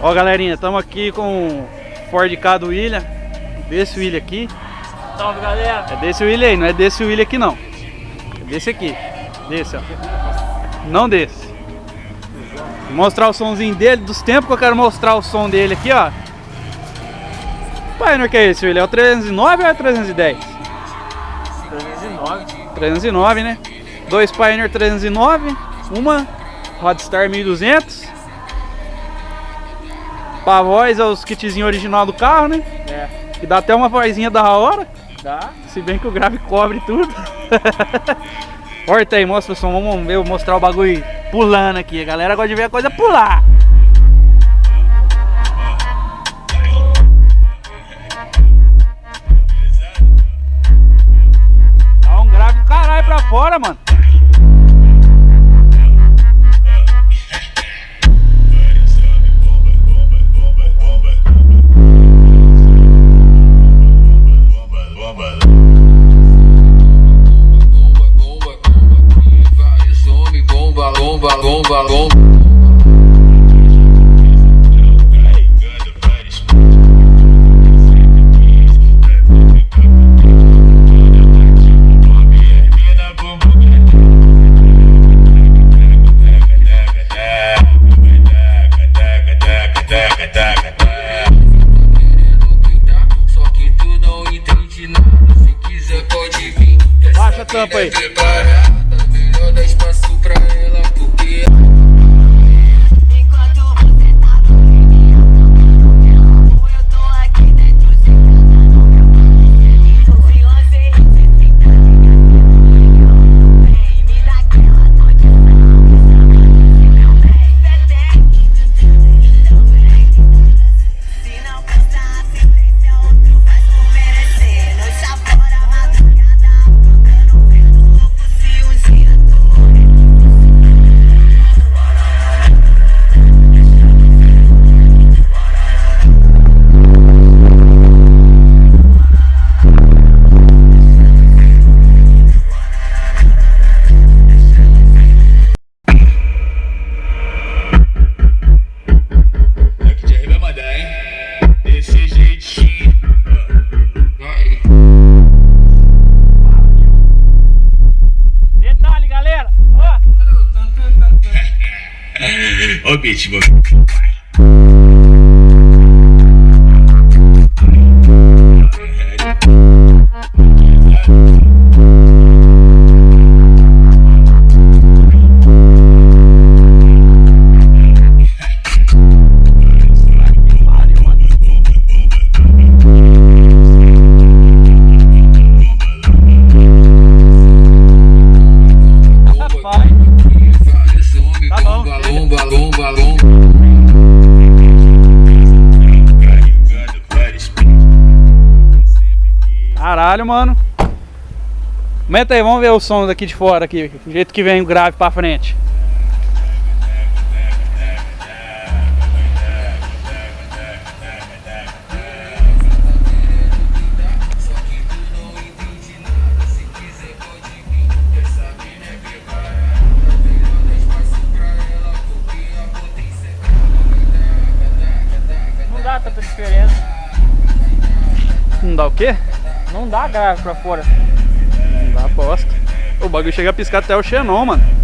Ó, galerinha, estamos aqui com o Ford Ka do William. Desse William aqui. Salve, galera. É desse William aí, não é desse William aqui não. É desse aqui. Desse, ó. Não desse. Vou mostrar o somzinho dele, dos tempos que eu quero mostrar o som dele aqui, ó. Pioneer que é esse, William? É o 309 ou é o 310? 309. 309, né? Dois Pioneer 309, uma Roadstar 1200. Pra voz é os kitzinhos original do carro, né? É. Que dá até uma vozinha da hora. Dá. Se bem que o grave cobre tudo. Corta aí, mostra o som. Vamos ver, mostrar o bagulho pulando aqui. A galera gosta de ver a coisa pular. Dá um grave caralho pra fora, mano. Baixa a tampa aí. Ó o beat, mano. Caralho, mano. Aumenta aí, vamos ver o som daqui de fora aqui, do jeito que vem o grave pra frente. Não dá tanta diferença. Não dá o quê? Não dá grave pra fora. Não dá bosta. O bagulho chega a piscar até o xenon, mano.